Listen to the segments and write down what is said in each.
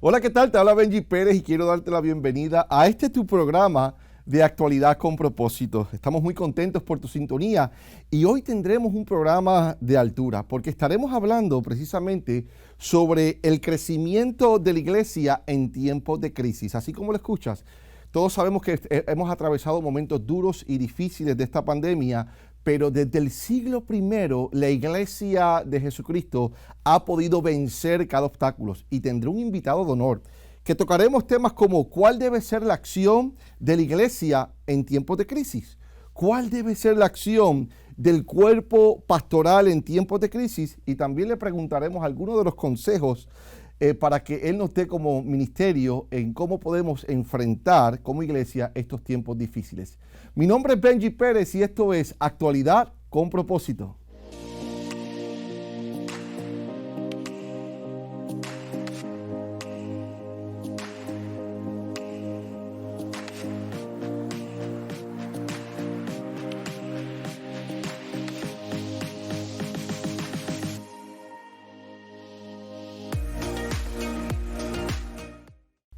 Hola, ¿qué tal? Te habla Benji Pérez y quiero darte la bienvenida a este tu programa de Actualidad con Propósito. Estamos muy contentos por tu sintonía y hoy tendremos un programa de altura porque estaremos hablando precisamente sobre el crecimiento de la iglesia en tiempos de crisis. Así como lo escuchas, todos sabemos que hemos atravesado momentos duros y difíciles de esta pandemia, pero desde el siglo I la iglesia de Jesucristo ha podido vencer cada obstáculo y tendrá un invitado de honor que tocaremos temas como cuál debe ser la acción de la iglesia en tiempos de crisis, cuál debe ser la acción del cuerpo pastoral en tiempos de crisis, y también le preguntaremos algunos de los consejos para que él nos dé como ministerio en cómo podemos enfrentar como iglesia estos tiempos difíciles. Mi nombre es Benji Pérez y esto es Actualidad con Propósito.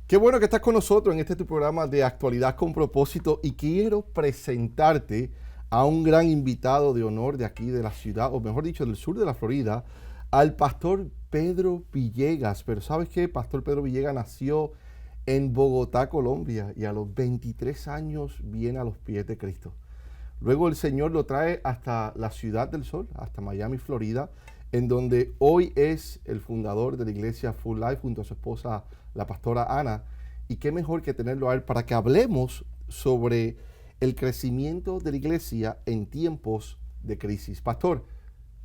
Qué bueno que estás con nosotros en este tu programa de Actualidad con Propósito y quiero presentarte a un gran invitado de honor de aquí de la ciudad, o mejor dicho, del sur de la Florida, al pastor Pedro Villegas. Pero ¿sabes qué? Pastor Pedro Villegas nació en Bogotá, Colombia, y a los 23 años viene a los pies de Cristo. Luego el Señor lo trae hasta la Ciudad del Sol, hasta Miami, Florida, en donde hoy es el fundador de la iglesia Full Life junto a su esposa, la pastora Ana. Y qué mejor que tenerlo a él para que hablemos sobre el crecimiento de la iglesia en tiempos de crisis. Pastor,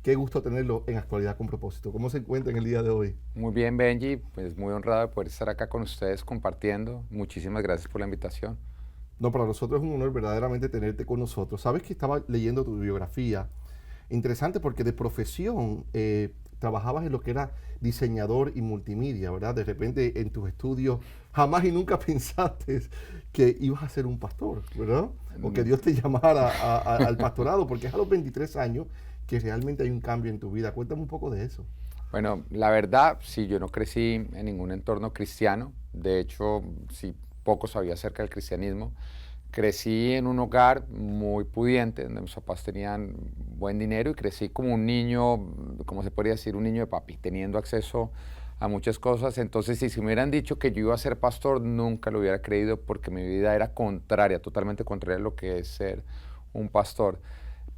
qué gusto tenerlo en Actualidad con Propósito. ¿Cómo se encuentra en el día de hoy? Muy bien, Benji, pues muy honrado de poder estar acá con ustedes compartiendo. Muchísimas gracias por la invitación. No, para nosotros es un honor verdaderamente tenerte con nosotros. Sabes que estaba leyendo tu biografía. Interesante porque de profesión trabajabas en lo que era diseñador y multimedia, ¿verdad? De repente en tus estudios jamás y nunca pensaste que ibas a ser un pastor, ¿verdad? O que Dios te llamara al pastorado, porque es a los 23 años que realmente hay un cambio en tu vida. Cuéntame un poco de eso. Bueno, la verdad, sí, yo no crecí en ningún entorno cristiano. De hecho, sí, poco sabía acerca del cristianismo. Crecí en un hogar muy pudiente, donde mis papás tenían buen dinero y crecí como un niño, como se podría decir, un niño de papi, teniendo acceso a muchas cosas. Entonces, si me hubieran dicho que yo iba a ser pastor, nunca lo hubiera creído porque mi vida era contraria, totalmente contraria a lo que es ser un pastor,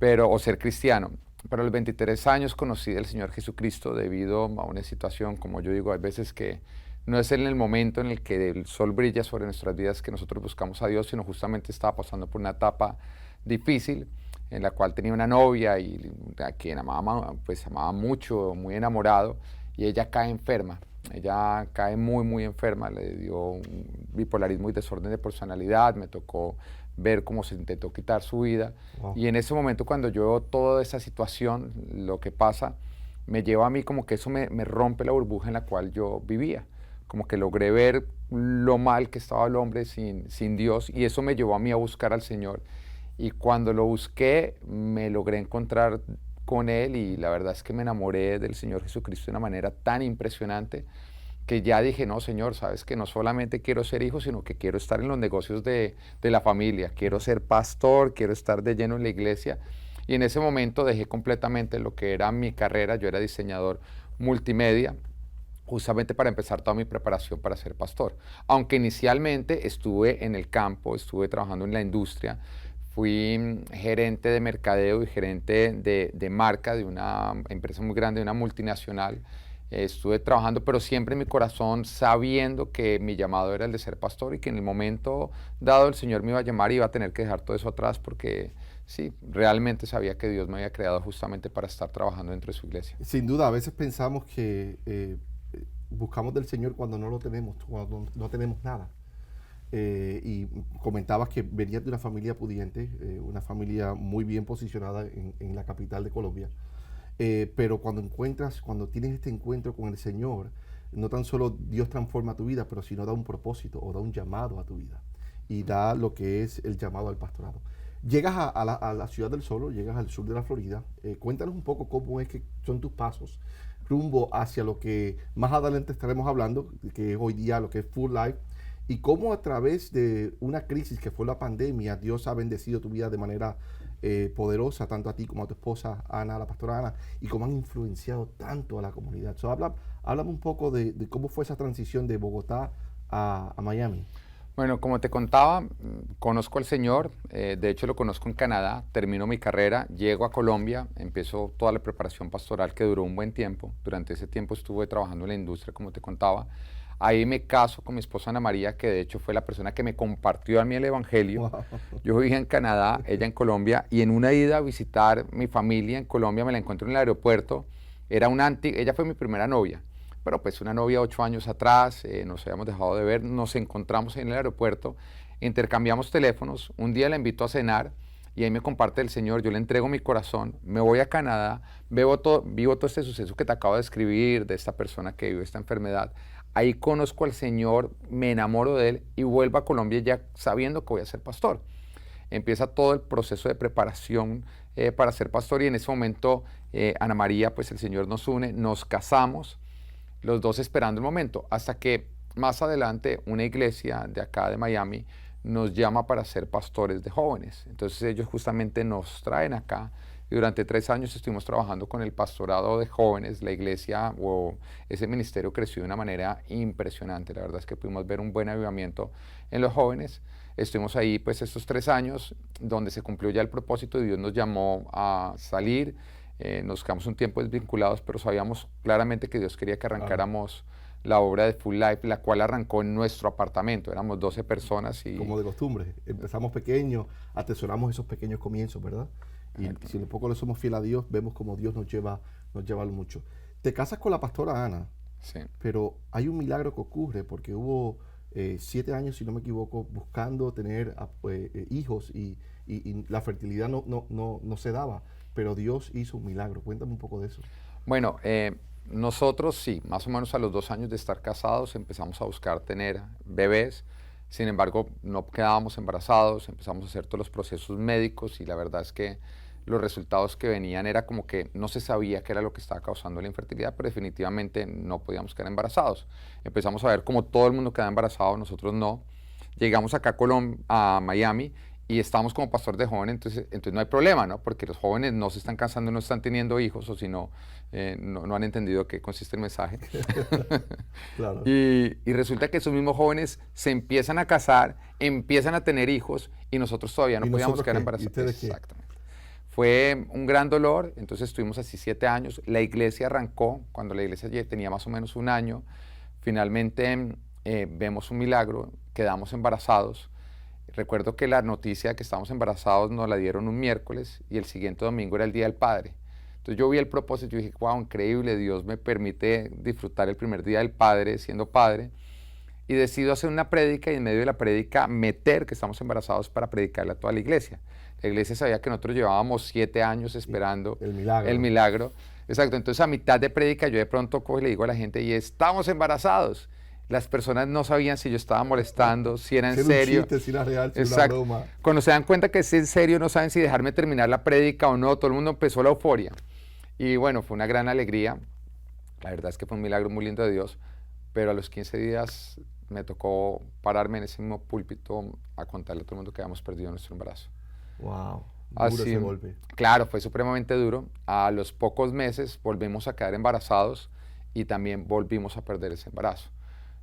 o ser cristiano. Pero a los 23 años conocí al Señor Jesucristo debido a una situación, como yo digo, hay veces que no es en el momento en el que el sol brilla sobre nuestras vidas que nosotros buscamos a Dios, sino justamente estaba pasando por una etapa difícil en la cual tenía una novia y a quien amaba, pues amaba mucho, muy enamorado, y ella cae enferma. Ella cae muy, muy enferma, le dio un bipolarismo y desorden de personalidad, me tocó ver cómo se intentó quitar su vida. Wow. Y en ese momento, cuando yo veo toda esa situación, lo que pasa, me lleva a mí como que eso me rompe la burbuja en la cual yo vivía. Como que logré ver lo mal que estaba el hombre sin Dios, y eso me llevó a mí a buscar al Señor. Y cuando lo busqué, me logré encontrar con Él y la verdad es que me enamoré del Señor Jesucristo de una manera tan impresionante que ya dije, no, Señor, sabes que no solamente quiero ser hijo, sino que quiero estar en los negocios de la familia, quiero ser pastor, quiero estar de lleno en la iglesia. Y en ese momento dejé completamente lo que era mi carrera, yo era diseñador multimedia, justamente para empezar toda mi preparación para ser pastor. Aunque inicialmente estuve en el campo, estuve trabajando en la industria, fui gerente de mercadeo y gerente de marca de una empresa muy grande, de una multinacional. Estuve trabajando, pero siempre en mi corazón sabiendo que mi llamado era el de ser pastor y que en el momento dado el Señor me iba a llamar y iba a tener que dejar todo eso atrás porque sí, realmente sabía que Dios me había creado justamente para estar trabajando dentro de su iglesia. Sin duda, a veces pensamos que buscamos del Señor cuando no lo tenemos, cuando no tenemos nada. Y comentabas que venías de una familia pudiente, una familia muy bien posicionada en la capital de Colombia. Pero cuando tienes este encuentro con el Señor, no tan solo Dios transforma tu vida, pero sino da un propósito o da un llamado a tu vida. Y da lo que es el llamado al pastorado. Llegas a la Ciudad del Sol, llegas al sur de la Florida. Cuéntanos un poco cómo es que son tus pasos rumbo hacia lo que más adelante estaremos hablando, que es hoy día lo que es Full Life, y cómo a través de una crisis que fue la pandemia, Dios ha bendecido tu vida de manera poderosa, tanto a ti como a tu esposa Ana, la pastora Ana, y cómo han influenciado tanto a la comunidad. So, háblame un poco de cómo fue esa transición de Bogotá a Miami. Bueno, como te contaba, conozco al Señor, de hecho lo conozco en Canadá, termino mi carrera, llego a Colombia, empiezo toda la preparación pastoral que duró un buen tiempo. Durante ese tiempo estuve trabajando en la industria, como te contaba. Ahí me caso con mi esposa Ana María, que de hecho fue la persona que me compartió a mí el Evangelio. Wow. Yo vivía en Canadá, ella en Colombia, y en una ida a visitar mi familia en Colombia me la encuentro en el aeropuerto. Ella fue mi primera novia, pero pues una novia 8 años atrás, nos habíamos dejado de ver, nos encontramos en el aeropuerto, intercambiamos teléfonos, un día la invito a cenar y ahí me comparte el Señor, yo le entrego mi corazón, me voy a Canadá, vivo todo este suceso que te acabo de escribir, de esta persona que vive esta enfermedad. Ahí conozco al Señor, me enamoro de Él y vuelvo a Colombia ya sabiendo que voy a ser pastor. Empieza todo el proceso de preparación para ser pastor y en ese momento Ana María, pues el Señor nos une, nos casamos, los dos esperando el momento, hasta que más adelante una iglesia de acá de Miami nos llama para ser pastores de jóvenes. Entonces ellos justamente nos traen acá y durante 3 años estuvimos trabajando con el pastorado de jóvenes. La iglesia o ese ministerio creció de una manera impresionante. La verdad es que pudimos ver un buen avivamiento en los jóvenes. Estuvimos ahí pues estos 3 años donde se cumplió ya el propósito y Dios nos llamó a salir. Nos quedamos un tiempo desvinculados, pero sabíamos claramente que Dios quería que arrancáramos la obra de Full Life, la cual arrancó en nuestro apartamento. Éramos 12 personas. Y como de costumbre, empezamos pequeños, atesoramos esos pequeños comienzos, ¿verdad? Y si un poco le somos fiel a Dios, vemos como Dios nos lleva a lo mucho. Te casas con la pastora Ana, sí. Pero hay un milagro que ocurre porque hubo 7 años, si no me equivoco, buscando tener hijos y la fertilidad no se daba, pero Dios hizo un milagro. Cuéntame un poco de eso. Bueno, nosotros sí, más o menos a los 2 años de estar casados empezamos a buscar tener bebés. Sin embargo, no quedábamos embarazados, empezamos a hacer todos los procesos médicos y la verdad es que los resultados que venían era como que no se sabía qué era lo que estaba causando la infertilidad, pero definitivamente no podíamos quedar embarazados. Empezamos a ver como todo el mundo quedaba embarazado, nosotros no. Llegamos acá a Miami y estamos como pastor de jóvenes, entonces no hay problema, ¿no? Porque los jóvenes no se están casando, no están teniendo hijos, o si no, no han entendido qué consiste el mensaje. Claro. Y resulta que esos mismos jóvenes se empiezan a casar, empiezan a tener hijos y nosotros todavía no podíamos quedar embarazados. Exactamente. Fue un gran dolor, entonces estuvimos así 7 años. La iglesia arrancó, cuando la iglesia ya tenía más o menos 1 año, finalmente vemos un milagro, quedamos embarazados. Recuerdo que la noticia de que estábamos embarazados nos la dieron un miércoles y el siguiente domingo era el Día del Padre. Entonces yo vi el propósito y dije, wow, increíble, Dios me permite disfrutar el primer Día del Padre siendo padre. Y decido hacer una prédica y en medio de la prédica meter que estamos embarazados para predicarle a toda la iglesia. La iglesia sabía que nosotros llevábamos 7 años esperando el milagro. Exacto, entonces a mitad de prédica yo de pronto cojo y le digo a la gente, y estamos embarazados. Las personas no sabían si yo estaba molestando, si era en serio. Un chiste, si era real, si exacto. Una broma. Cuando se dan cuenta que es en serio, no saben si dejarme terminar la prédica o no. Todo el mundo empezó la euforia. Y bueno, fue una gran alegría. La verdad es que fue un milagro muy lindo de Dios. Pero a los 15 días me tocó pararme en ese mismo púlpito a contarle a todo el mundo que habíamos perdido nuestro embarazo. Wow. Así, ese golpe. Claro, fue supremamente duro. A los pocos meses volvimos a quedar embarazados y también volvimos a perder ese embarazo.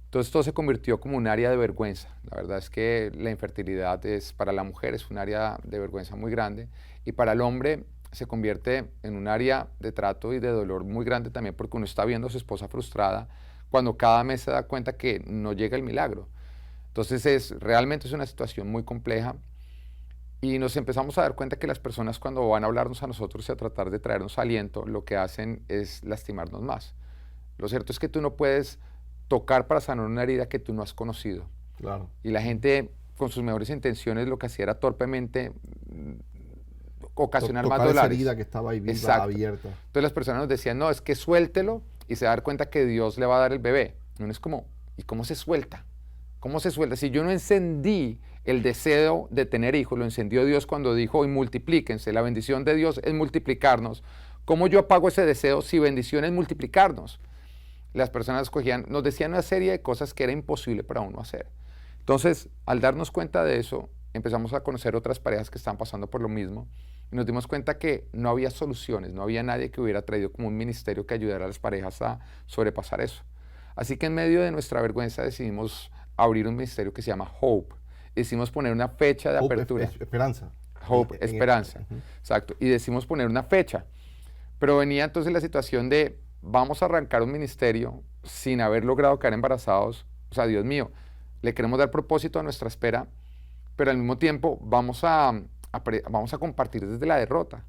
Entonces todo se convirtió como un área de vergüenza. La verdad es que la infertilidad para la mujer es un área de vergüenza muy grande y para el hombre se convierte en un área de trato y de dolor muy grande también porque uno está viendo a su esposa frustrada cuando cada mes se da cuenta que no llega el milagro. Entonces realmente es una situación muy compleja y nos empezamos a dar cuenta que las personas cuando van a hablarnos a nosotros y a tratar de traernos aliento, lo que hacen es lastimarnos más. Lo cierto es que tú no puedes tocar para sanar una herida que tú no has conocido. Claro. Y la gente con sus mejores intenciones lo que hacía era torpemente ocasionar más dolores. Esa herida que estaba ahí viva, abierta. Entonces las personas nos decían, no, es que suéltelo y se va a dar cuenta que Dios le va a dar el bebé. Y uno es como, ¿y cómo se suelta? ¿Cómo se suelta? Si yo no encendí el deseo de tener hijos, lo encendió Dios cuando dijo, y multiplíquense. La bendición de Dios es multiplicarnos. ¿Cómo yo apago ese deseo si bendición es multiplicarnos? Las personas escogían, nos decían una serie de cosas que era imposible para uno hacer. Entonces, al darnos cuenta de eso, empezamos a conocer otras parejas que estaban pasando por lo mismo y nos dimos cuenta que no había soluciones, no había nadie que hubiera traído como un ministerio que ayudara a las parejas a sobrepasar eso. Así que en medio de nuestra vergüenza decidimos abrir un ministerio que se llama Hope. Decidimos poner una fecha de apertura. Esperanza. Hope, esperanza. Exacto. Y decidimos poner una fecha. Pero venía entonces la situación de vamos a arrancar un ministerio sin haber logrado quedar embarazados. O sea, Dios mío, le queremos dar propósito a nuestra espera, pero al mismo tiempo vamos a compartir desde la derrota.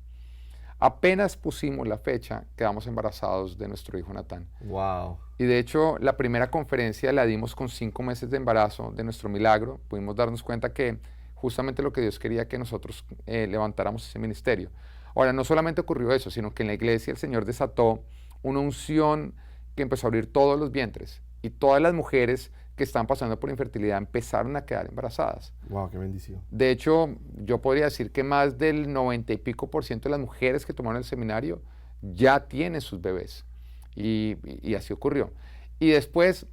Apenas pusimos la fecha, quedamos embarazados de nuestro hijo Natán. Wow. Y de hecho, la primera conferencia la dimos con 5 meses de embarazo de nuestro milagro. Pudimos darnos cuenta que justamente lo que Dios quería que nosotros levantáramos ese ministerio. Ahora, no solamente ocurrió eso, sino que en la iglesia el Señor desató una unción que empezó a abrir todos los vientres. Y todas las mujeres que estaban pasando por infertilidad empezaron a quedar embarazadas. Wow, qué bendición. De hecho, yo podría decir que más del 90 y pico % de las mujeres que tomaron el seminario ya tienen sus bebés. Y así ocurrió. Y después,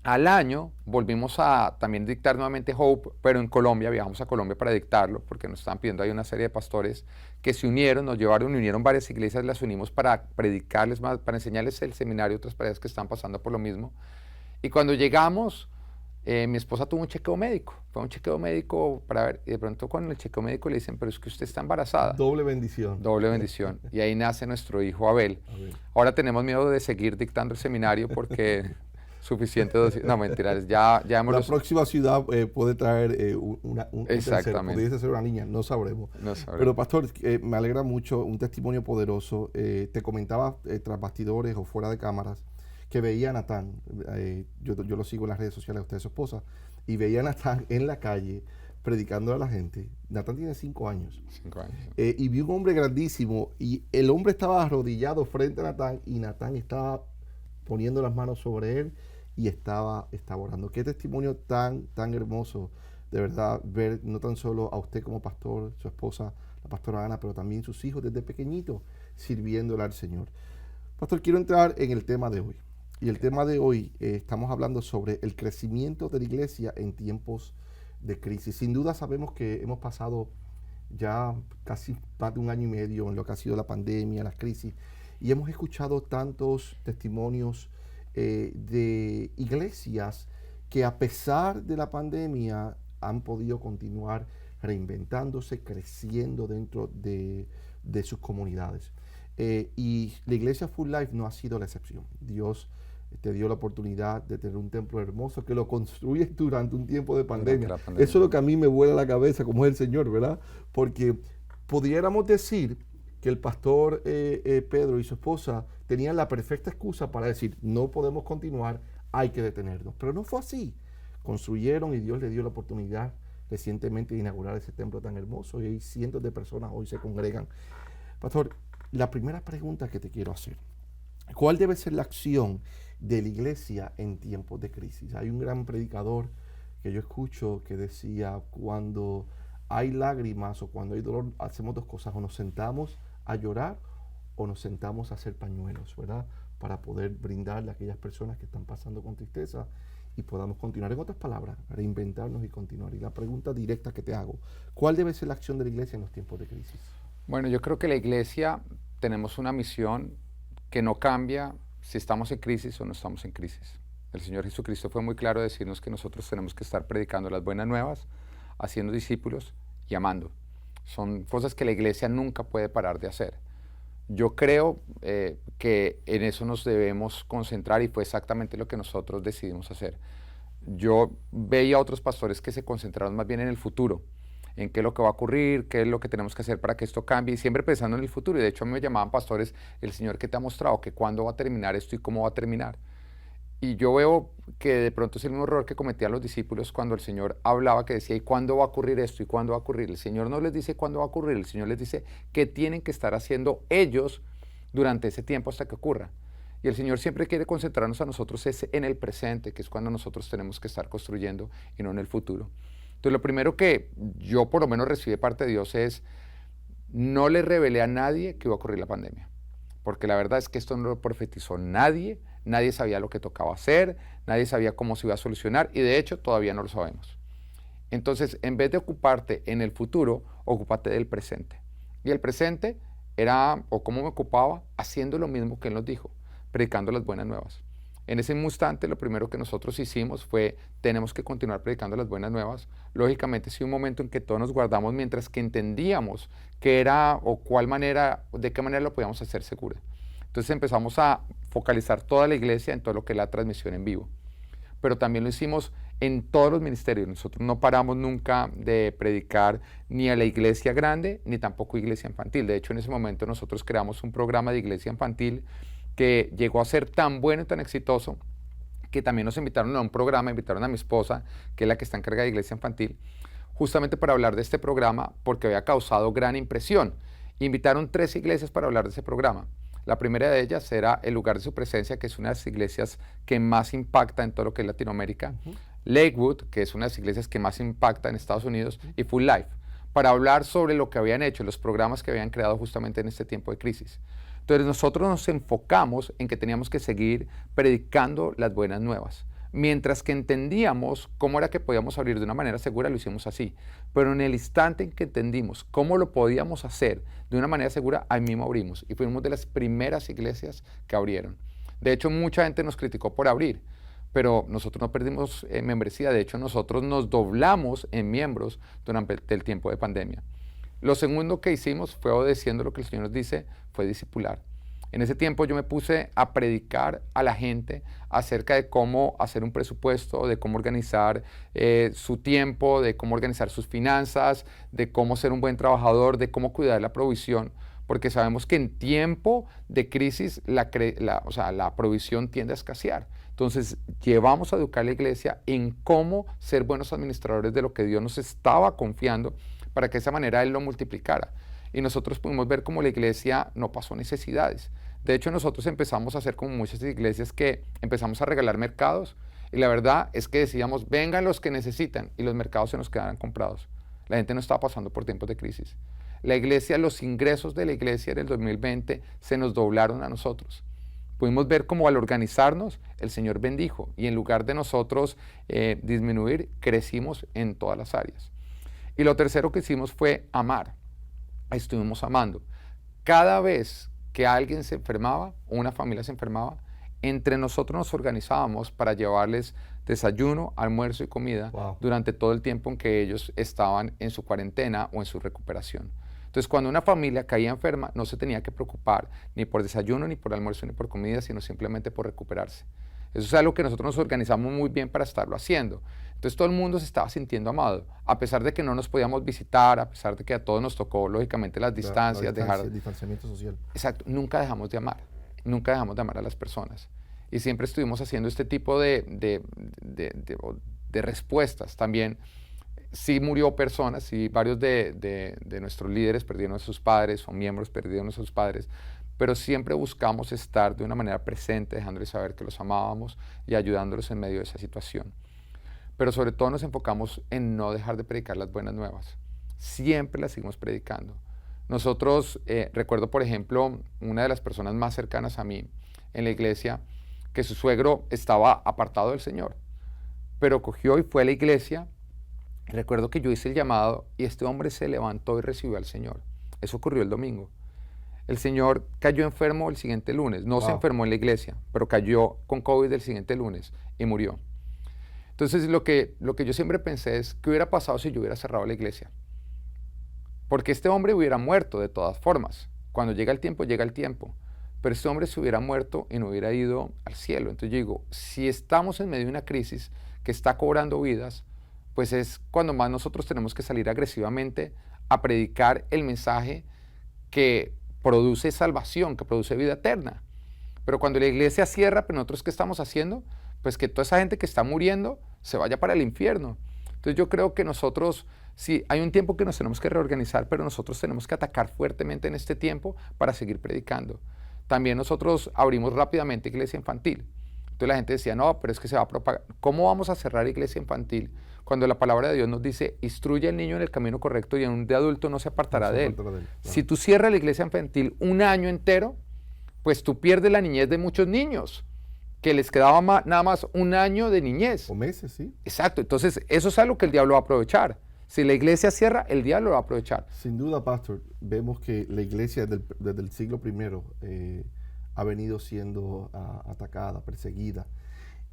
al año, volvimos a también dictar nuevamente Hope, pero en Colombia, viajamos a Colombia para dictarlo, porque nos estaban pidiendo ahí una serie de pastores que se unieron, nos llevaron, unieron varias iglesias, las unimos para predicarles más, para enseñarles el seminario a otras parejas que están pasando por lo mismo. Y cuando llegamos, mi esposa tuvo un chequeo médico. Fue un chequeo médico para ver, y de pronto con el chequeo médico le dicen, pero es que usted está embarazada. Doble bendición. Doble bendición. Y ahí nace nuestro hijo Abel. Ahora tenemos miedo de seguir dictando el seminario porque suficiente dosis. No, mentiras, ya hemos... La próxima ciudad puede traer un tercero. Podría ser una niña, no sabremos. No sabremos. Pero pastor, me alegra mucho, un testimonio poderoso. Te comentaba tras bastidores o fuera de cámaras que veía a Natán, yo lo sigo en las redes sociales, usted es su esposa, y veía a Natán en la calle predicando a la gente. Natán tiene 5 años. 5 años. Y vi un hombre grandísimo y el hombre estaba arrodillado frente a Natán y Natán estaba poniendo las manos sobre él y estaba orando. Qué testimonio tan hermoso, de verdad, ver no tan solo a usted como pastor, su esposa, la pastora Ana, pero también sus hijos desde pequeñito sirviéndole al Señor. Pastor, quiero entrar en el tema de hoy. Y el tema de hoy, estamos hablando sobre el crecimiento de la iglesia en tiempos de crisis. Sin duda sabemos que hemos pasado ya casi más de 1 año y medio en lo que ha sido la pandemia, las crisis, y hemos escuchado tantos testimonios de iglesias que a pesar de la pandemia han podido continuar reinventándose, creciendo dentro de sus comunidades. Y la iglesia Full Life no ha sido la excepción. Dios te dio la oportunidad de tener un templo hermoso que lo construyes durante un tiempo de pandemia. Eso es lo que a mí me vuela la cabeza, como es el Señor, ¿verdad? Porque pudiéramos decir que el pastor Pedro y su esposa tenían la perfecta excusa para decir, no podemos continuar, hay que detenernos. Pero no fue así. Construyeron y Dios les dio la oportunidad recientemente de inaugurar ese templo tan hermoso y hay cientos de personas hoy se congregan. Pastor, la primera pregunta que te quiero hacer, ¿cuál debe ser la acción de la iglesia en tiempos de crisis? Hay un gran predicador que yo escucho que decía, cuando hay lágrimas o cuando hay dolor, hacemos 2 cosas, o nos sentamos a llorar o nos sentamos a hacer pañuelos, ¿verdad? Para poder brindarle a aquellas personas que están pasando con tristeza y podamos continuar. En otras palabras, reinventarnos y continuar. Y la pregunta directa que te hago, ¿cuál debe ser la acción de la iglesia en los tiempos de crisis? Bueno, yo creo que la iglesia tenemos una misión que no cambia si estamos en crisis o no estamos en crisis. El Señor Jesucristo fue muy claro de decirnos que nosotros tenemos que estar predicando las buenas nuevas, haciendo discípulos y amando. Son cosas que la iglesia nunca puede parar de hacer. Yo creo que en eso nos debemos concentrar y fue exactamente lo que nosotros decidimos hacer. Yo veía a otros pastores que se concentraron más bien en el futuro, en qué es lo que va a ocurrir, qué es lo que tenemos que hacer para que esto cambie, y siempre pensando en el futuro. Y de hecho a mí me llamaban pastores, el Señor que te ha mostrado que cuándo va a terminar esto y cómo va a terminar. Y yo veo que de pronto es el mismo error que cometían los discípulos cuando el Señor hablaba, que decía, ¿y cuándo va a ocurrir esto? ¿Y cuándo va a ocurrir? El Señor no les dice cuándo va a ocurrir, el Señor les dice qué tienen que estar haciendo ellos durante ese tiempo hasta que ocurra. Y el Señor siempre quiere concentrarnos a nosotros en el presente, que es cuando nosotros tenemos que estar construyendo y no en el futuro. Entonces lo primero que yo por lo menos recibí de parte de Dios es, no le revelé a nadie que iba a ocurrir la pandemia. porque la verdad es que esto no lo profetizó nadie, nadie sabía lo que tocaba hacer, nadie sabía cómo se iba a solucionar y de hecho todavía no lo sabemos. Entonces, en vez de ocuparte en el futuro, ocúpate del presente. Y el presente era, o cómo me ocupaba, haciendo lo mismo que él nos dijo, predicando las buenas nuevas. En ese instante, lo primero que nosotros hicimos fue, tenemos que continuar predicando las buenas nuevas. Lógicamente, sí, un momento en que todos nos guardamos mientras que entendíamos qué era o cuál manera, de qué manera lo podíamos hacer segura. Entonces empezamos a focalizar toda la iglesia en todo lo que es la transmisión en vivo. Pero también lo hicimos en todos los ministerios. Nosotros no paramos nunca de predicar ni a la iglesia grande, ni tampoco iglesia infantil. De hecho, en ese momento nosotros creamos un programa de iglesia infantil que llegó a ser tan bueno y tan exitoso que también nos invitaron a un programa, invitaron a mi esposa, que es la que está encargada de iglesia infantil, justamente para hablar de este programa porque había causado gran impresión. Invitaron 3 iglesias para hablar de ese programa. La primera de ellas era El Lugar de Su Presencia, que es una de las iglesias que más impacta en todo lo que es Latinoamérica. Lakewood, que es una de las iglesias que más impacta en Estados Unidos. Y Full Life, para hablar sobre lo que habían hecho, los programas que habían creado justamente en este tiempo de crisis. Entonces nosotros nos enfocamos en que teníamos que seguir predicando las buenas nuevas. Mientras que entendíamos cómo era que podíamos abrir de una manera segura, lo hicimos así. Pero en el instante en que entendimos cómo lo podíamos hacer de una manera segura, ahí mismo abrimos. Y fuimos de las primeras iglesias que abrieron. De hecho, mucha gente nos criticó por abrir, pero nosotros no perdimos membresía. De hecho, nosotros nos doblamos en miembros durante el tiempo de pandemia. Lo segundo que hicimos fue, obedeciendo lo que el Señor nos dice, fue discipular. En ese tiempo yo me puse a predicar a la gente acerca de cómo hacer un presupuesto, de cómo organizar su tiempo, de cómo organizar sus finanzas, de cómo ser un buen trabajador, de cómo cuidar la provisión, porque sabemos que en tiempo de crisis la provisión tiende a escasear. Entonces llevamos a educar a la iglesia en cómo ser buenos administradores de lo que Dios nos estaba confiando para que de esa manera Él lo multiplicara. Y nosotros pudimos ver cómo la iglesia no pasó necesidades. De hecho, nosotros empezamos a hacer como muchas iglesias que empezamos a regalar mercados y la verdad es que decíamos, vengan los que necesitan y los mercados se nos quedaran comprados. La gente no estaba pasando por tiempos de crisis. La iglesia, los ingresos de la iglesia en el 2020 se nos doblaron a nosotros. Pudimos ver cómo al organizarnos el Señor bendijo y en lugar de nosotros disminuir, crecimos en todas las áreas. Y lo tercero que hicimos fue amar. Estuvimos amando. Cada vez que alguien se enfermaba o una familia se enfermaba, entre nosotros nos organizábamos para llevarles desayuno, almuerzo y comida durante todo el tiempo en que ellos estaban en su cuarentena o en su recuperación. Entonces, cuando una familia caía enferma, no se tenía que preocupar ni por desayuno, ni por almuerzo, ni por comida, sino simplemente por recuperarse. Eso es algo que nosotros nos organizamos muy bien para estarlo haciendo. Entonces todo el mundo se estaba sintiendo amado, a pesar de que no nos podíamos visitar, a pesar de que a todos nos tocó, lógicamente, las distancias, el distanciamiento social. Exacto, nunca dejamos de amar a las personas. Y siempre estuvimos haciendo este tipo de respuestas. También sí murió personas, sí varios de nuestros líderes perdieron a sus padres o miembros perdieron a sus padres, pero siempre buscamos estar de una manera presente, dejándoles saber que los amábamos y ayudándolos en medio de esa situación. Pero sobre todo nos enfocamos en no dejar de predicar las buenas nuevas. Siempre las seguimos predicando. Nosotros, recuerdo por ejemplo, una de las personas más cercanas a mí en la iglesia, que su suegro estaba apartado del Señor, pero cogió y fue a la iglesia. Recuerdo que yo hice el llamado y este hombre se levantó y recibió al Señor. Eso ocurrió el domingo. El señor cayó enfermo el siguiente lunes. No se enfermó en la iglesia, pero cayó con COVID el siguiente lunes y murió. Entonces lo que yo siempre pensé es, ¿qué hubiera pasado si yo hubiera cerrado la iglesia? Porque este hombre hubiera muerto de todas formas. Cuando llega el tiempo, llega el tiempo. Pero este hombre se hubiera muerto y no hubiera ido al cielo. Entonces yo digo, si estamos en medio de una crisis que está cobrando vidas, pues es cuando más nosotros tenemos que salir agresivamente a predicar el mensaje que produce salvación, que produce vida eterna. Pero cuando la iglesia cierra, pues nosotros ¿qué estamos haciendo? Pues que toda esa gente que está muriendo se vaya para el infierno. Entonces yo creo que nosotros, sí, hay un tiempo que nos tenemos que reorganizar, pero nosotros tenemos que atacar fuertemente en este tiempo para seguir predicando. También nosotros abrimos rápidamente iglesia infantil. Entonces la gente decía, no, pero es que se va a propagar. ¿Cómo vamos a cerrar iglesia infantil cuando la palabra de Dios nos dice, instruye al niño en el camino correcto y en un de adulto no se apartará de él? Claro. Si tú cierras la iglesia infantil un año entero, pues tú pierdes la niñez de muchos niños, que les quedaba nada más un año de niñez. O meses, sí. Exacto, entonces eso es algo que el diablo va a aprovechar. Si la iglesia cierra, el diablo lo va a aprovechar. Sin duda, pastor, vemos que la iglesia desde el siglo I ha venido siendo atacada, perseguida.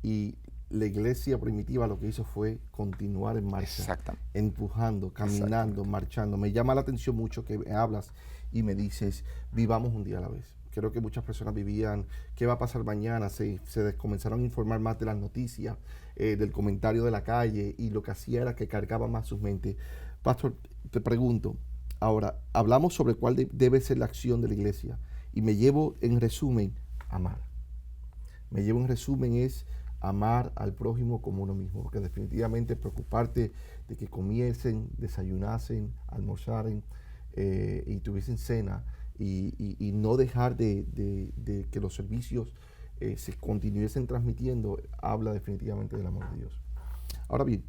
Y la iglesia primitiva lo que hizo fue continuar en marcha, empujando, caminando, marchando. Me llama la atención mucho que me hablas y me dices, vivamos un día a la vez. Creo que muchas personas vivían, ¿qué va a pasar mañana? Se comenzaron a informar más de las noticias, del comentario de la calle, y lo que hacía era que cargaba más sus mentes. Pastor, te pregunto, ahora, hablamos sobre cuál debe ser la acción de la iglesia, y me llevo en resumen, amar. Me llevo en resumen es amar al prójimo como uno mismo, porque definitivamente preocuparte de que comiesen, desayunasen, almorzaran y tuviesen cena, y no dejar de que los servicios se continuiesen transmitiendo, habla definitivamente del amor de Dios. Ahora bien,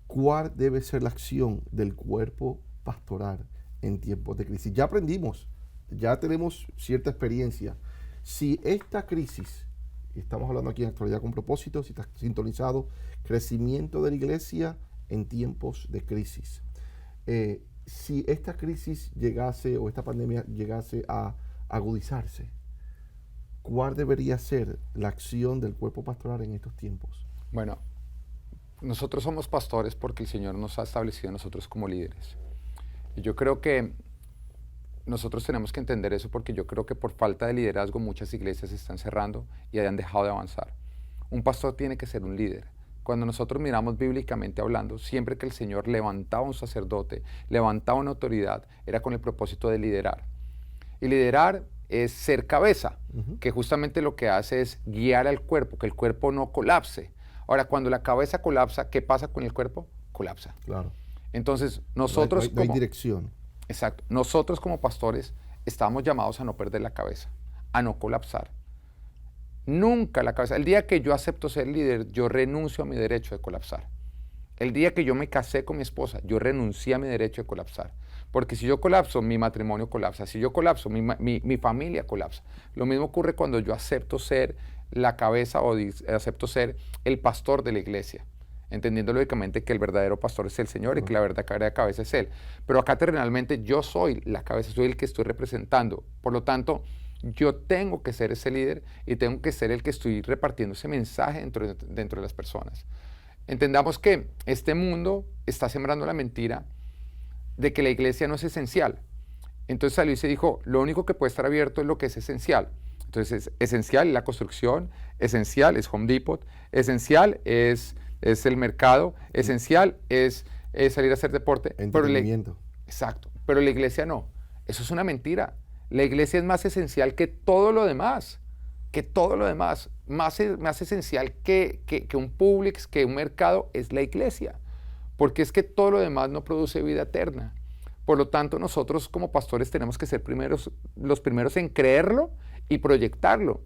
¿cuál debe ser la acción del cuerpo pastoral en tiempos de crisis? Ya aprendimos, ya tenemos cierta experiencia. Si esta crisis, y estamos hablando aquí en Actualidad con Propósito, si estás sintonizado, crecimiento de la iglesia en tiempos de crisis. Si esta crisis llegase, o esta pandemia llegase a agudizarse, ¿cuál debería ser la acción del cuerpo pastoral en estos tiempos? Bueno, nosotros somos pastores porque el Señor nos ha establecido a nosotros como líderes. Y yo creo que nosotros tenemos que entender eso, porque yo creo que por falta de liderazgo muchas iglesias se están cerrando y hayan dejado de avanzar. Un pastor tiene que ser un líder. Cuando nosotros miramos bíblicamente hablando, siempre que el Señor levantaba un sacerdote, levantaba una autoridad, era con el propósito de liderar. Y liderar es ser cabeza, que justamente lo que hace es guiar al cuerpo, que el cuerpo no colapse. Ahora, cuando la cabeza colapsa, ¿qué pasa con el cuerpo? Colapsa. Claro. Entonces, nosotros no hay dirección. Exacto. Nosotros como pastores estamos llamados a no perder la cabeza, a no colapsar. Nunca la cabeza. El día que yo acepto ser líder, yo renuncio a mi derecho de colapsar. El día que yo me casé con mi esposa, yo renuncié a mi derecho de colapsar. Porque si yo colapso, mi matrimonio colapsa. Si yo colapso, mi familia colapsa. Lo mismo ocurre cuando yo acepto ser la cabeza o acepto ser el pastor de la iglesia. Entendiendo lógicamente que el verdadero pastor es el Señor y que la verdadera cabeza es Él. Pero acá terrenalmente yo soy la cabeza, soy el que estoy representando. Por lo tanto, yo tengo que ser ese líder y tengo que ser el que estoy repartiendo ese mensaje dentro de las personas. Entendamos que este mundo está sembrando la mentira de que la iglesia no es esencial. Entonces salió y se dijo, lo único que puede estar abierto es lo que es esencial. Entonces es esencial la construcción, esencial es Home Depot, esencial es el mercado, esencial es salir a hacer deporte. Entretenimiento. Exacto, pero la iglesia no. Eso es una mentira. La iglesia es más esencial que todo lo demás. Que todo lo demás. Más esencial que un Publix, que un mercado, es la iglesia. Porque es que todo lo demás no produce vida eterna. Por lo tanto, nosotros como pastores tenemos que ser los primeros en creerlo y proyectarlo.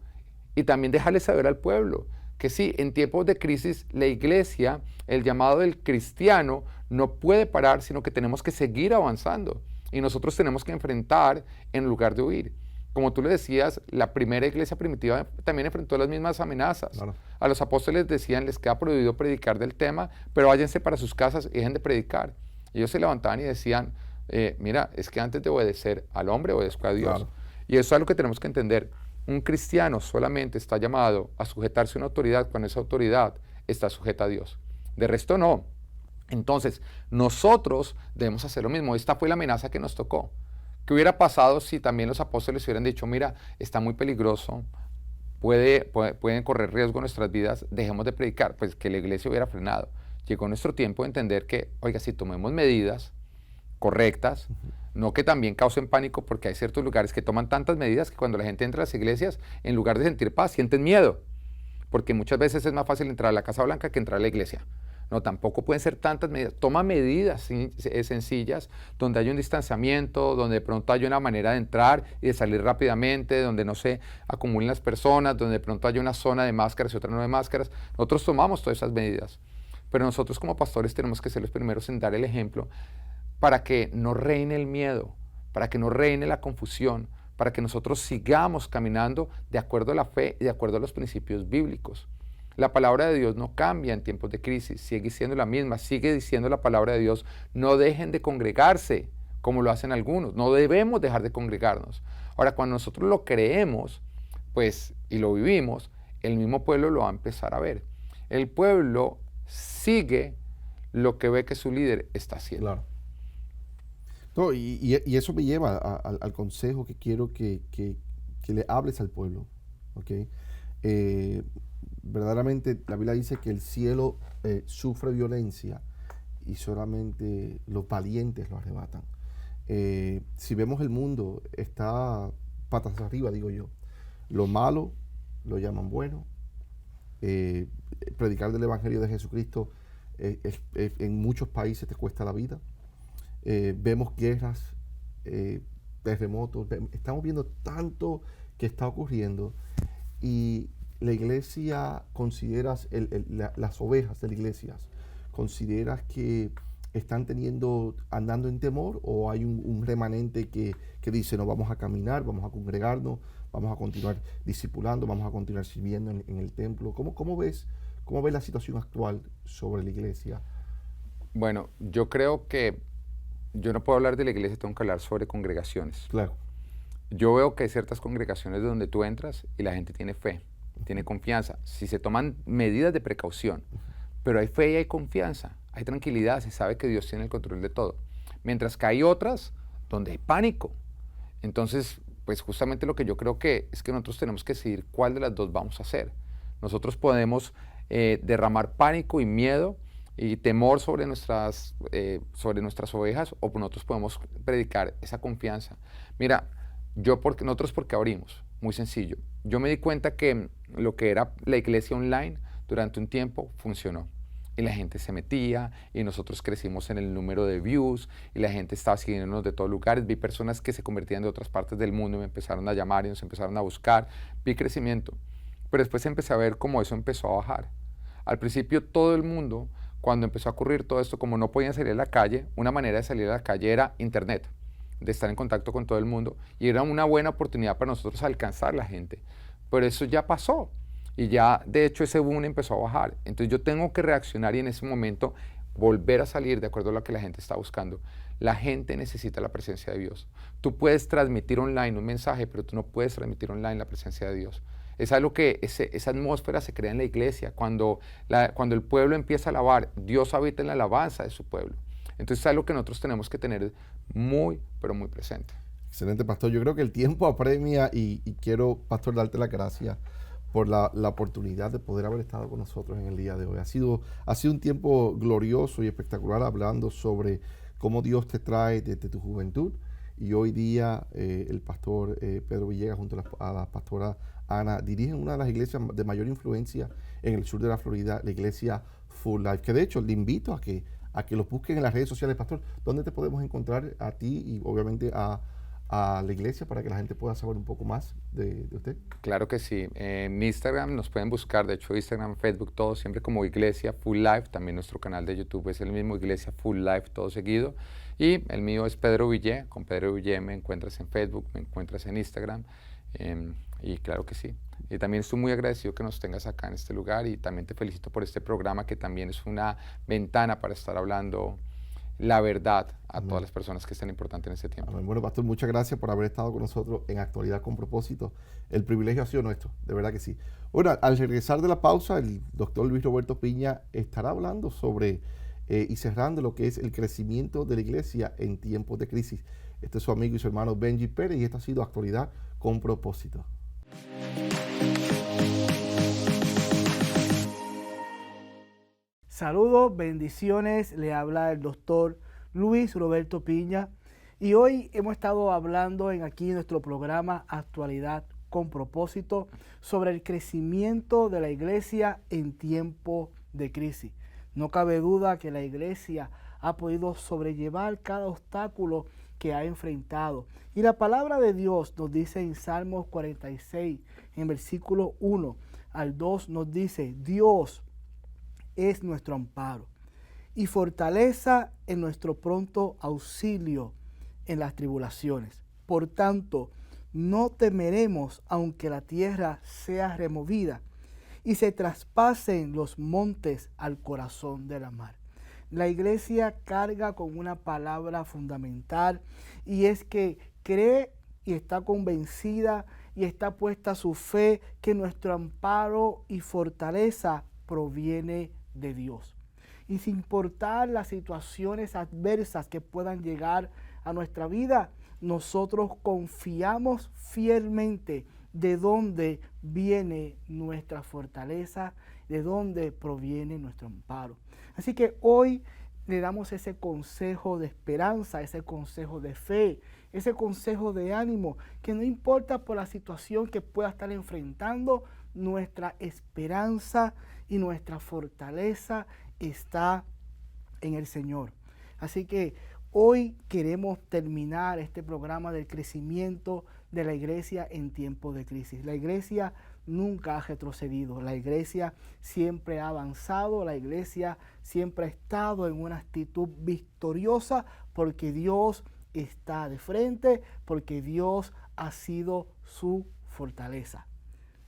Y también dejarle saber al pueblo que sí, en tiempos de crisis, la iglesia, el llamado del cristiano, no puede parar, sino que tenemos que seguir avanzando. Y nosotros tenemos que enfrentar en lugar de huir. Como tú le decías, la primera iglesia primitiva también enfrentó las mismas amenazas. Claro. A los apóstoles decían, les queda prohibido predicar del tema, pero váyanse para sus casas y dejen de predicar. Ellos se levantaban y decían, mira, es que antes de obedecer al hombre, obedezco a Dios. Claro. Y eso es algo que tenemos que entender. Un cristiano solamente está llamado a sujetarse a una autoridad cuando esa autoridad está sujeta a Dios. De resto no. Entonces, nosotros debemos hacer lo mismo. Esta fue la amenaza que nos tocó. ¿Qué hubiera pasado si también los apóstoles hubieran dicho, mira, está muy peligroso, pueden correr riesgo nuestras vidas, dejemos de predicar? Pues que la iglesia hubiera frenado. Llegó nuestro tiempo de entender que, oiga, si tomemos medidas correctas, no que también causen pánico, porque hay ciertos lugares que toman tantas medidas que cuando la gente entra a las iglesias, en lugar de sentir paz, sienten miedo. Porque muchas veces es más fácil entrar a la Casa Blanca que entrar a la iglesia. No, tampoco pueden ser tantas medidas. Toma medidas sencillas, donde haya un distanciamiento, donde de pronto haya una manera de entrar y de salir rápidamente, donde no se acumulen las personas, donde de pronto haya una zona de máscaras y otra no de máscaras. Nosotros tomamos todas esas medidas. Pero nosotros como pastores tenemos que ser los primeros en dar el ejemplo para que no reine el miedo, para que no reine la confusión, para que nosotros sigamos caminando de acuerdo a la fe y de acuerdo a los principios bíblicos. La palabra de Dios no cambia en tiempos de crisis, sigue siendo la misma, sigue diciendo la palabra de Dios, no dejen de congregarse como lo hacen algunos, no debemos dejar de congregarnos. Ahora, cuando nosotros lo creemos, pues, y lo vivimos, el mismo pueblo lo va a empezar a ver. El pueblo sigue lo que ve que su líder está haciendo. Claro. No, y eso me lleva al consejo que quiero que le hables al pueblo. ¿Ok? Verdaderamente la Biblia dice que el cielo sufre violencia y solamente los valientes lo arrebatan. Si vemos el mundo, está patas arriba, digo yo. Lo malo lo llaman bueno. Predicar del Evangelio de Jesucristo en muchos países te cuesta la vida. Vemos guerras, terremotos, estamos viendo tanto que está ocurriendo y la iglesia, consideras las ovejas de la iglesia, consideras que están andando en temor o hay un remanente que dice no, vamos a caminar, vamos a congregarnos, vamos a continuar discipulando, vamos a continuar sirviendo en el templo? ¿Cómo ves la situación actual sobre la iglesia? Bueno, yo creo que yo no puedo hablar de la iglesia, tengo que hablar sobre congregaciones. Claro. Yo veo que hay ciertas congregaciones donde tú entras y la gente tiene fe, tiene confianza, si se toman medidas de precaución, pero hay fe y hay confianza, hay tranquilidad, se sabe que Dios tiene el control de todo. Mientras que hay otras donde hay pánico. Entonces, pues justamente lo que yo creo que es que nosotros tenemos que decidir cuál de las dos vamos a hacer. Nosotros podemos derramar pánico y miedo y temor sobre nuestras ovejas, o nosotros podemos predicar esa confianza. Mira, nosotros porque abrimos, muy sencillo. Yo me di cuenta que lo que era la iglesia online durante un tiempo funcionó. Y la gente se metía y nosotros crecimos en el número de views y la gente estaba siguiéndonos de todos lugares. Vi personas que se convertían de otras partes del mundo y me empezaron a llamar y nos empezaron a buscar. Vi crecimiento. Pero después empecé a ver cómo eso empezó a bajar. Al principio todo el mundo, cuando empezó a ocurrir todo esto, como no podían salir a la calle, una manera de salir a la calle era internet, de estar en contacto con todo el mundo, y era una buena oportunidad para nosotros alcanzar a la gente. Pero eso ya pasó, y ya de hecho ese boom empezó a bajar. Entonces yo tengo que reaccionar y en ese momento volver a salir de acuerdo a lo que la gente está buscando. La gente necesita la presencia de Dios. Tú puedes transmitir online un mensaje, pero tú no puedes transmitir online la presencia de Dios. Es algo que esa atmósfera se crea en la iglesia. Cuando el pueblo empieza a alabar, Dios habita en la alabanza de su pueblo. Entonces es algo que nosotros tenemos que tener muy, pero muy presente. Excelente, pastor. Yo creo que el tiempo apremia y quiero, pastor, darte las gracias por la oportunidad de poder haber estado con nosotros en el día de hoy. Ha sido un tiempo glorioso y espectacular hablando sobre cómo Dios te trae desde tu juventud. Y hoy día el pastor Pedro Villegas junto a la pastora Ana dirigen una de las iglesias de mayor influencia en el sur de la Florida, la iglesia Full Life, que de hecho le invito a que los busquen en las redes sociales. Pastor, ¿dónde te podemos encontrar a ti y obviamente a la iglesia para que la gente pueda saber un poco más de usted? Claro que sí. En Instagram nos pueden buscar, de hecho Instagram, Facebook, todo siempre como Iglesia Full Life. También nuestro canal de YouTube es el mismo, Iglesia Full Life, todo seguido. Y el mío es Pedro Villé. Con Pedro Villé me encuentras en Facebook, me encuentras en Instagram. Y claro que sí. Y también estoy muy agradecido que nos tengas acá en este lugar y también te felicito por este programa que también es una ventana para estar hablando la verdad a todas las personas que estén importantes en este tiempo. Amén. Bueno, pastor, muchas gracias por haber estado con nosotros en Actualidad con Propósito. El privilegio ha sido nuestro, de verdad que sí. Bueno, al regresar de la pausa, el doctor Luis Roberto Piña estará hablando sobre y cerrando lo que es el crecimiento de la iglesia en tiempos de crisis. Este es su amigo y su hermano Benji Pérez y esta ha sido Actualidad con Propósito. Saludos, bendiciones, le habla el doctor Luis Roberto Piña y hoy hemos estado hablando aquí en nuestro programa Actualidad con Propósito sobre el crecimiento de la iglesia en tiempo de crisis. No cabe duda que la iglesia ha podido sobrellevar cada obstáculo que ha enfrentado. Y la palabra de Dios nos dice en Salmos 46, en versículo 1 al 2, nos dice: Dios es nuestro amparo y fortaleza en nuestro pronto auxilio en las tribulaciones. Por tanto, no temeremos aunque la tierra sea removida y se traspasen los montes al corazón de la mar. La iglesia carga con una palabra fundamental y es que cree y está convencida y está puesta su fe que nuestro amparo y fortaleza proviene de Dios. Y sin importar las situaciones adversas que puedan llegar a nuestra vida, nosotros confiamos fielmente de dónde viene nuestra fortaleza, de dónde proviene nuestro amparo. Así que hoy le damos ese consejo de esperanza, ese consejo de fe, ese consejo de ánimo, que no importa por la situación que pueda estar enfrentando, nuestra esperanza y nuestra fortaleza está en el Señor. Así que hoy queremos terminar este programa del crecimiento de la iglesia en tiempos de crisis. La iglesia nunca ha retrocedido, la iglesia siempre ha avanzado, la iglesia siempre ha estado en una actitud victoriosa porque Dios está de frente, porque Dios ha sido su fortaleza.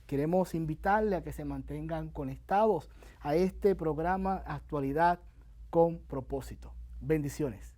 Queremos invitarle a que se mantengan conectados a este programa Actualidad con Propósito. Bendiciones.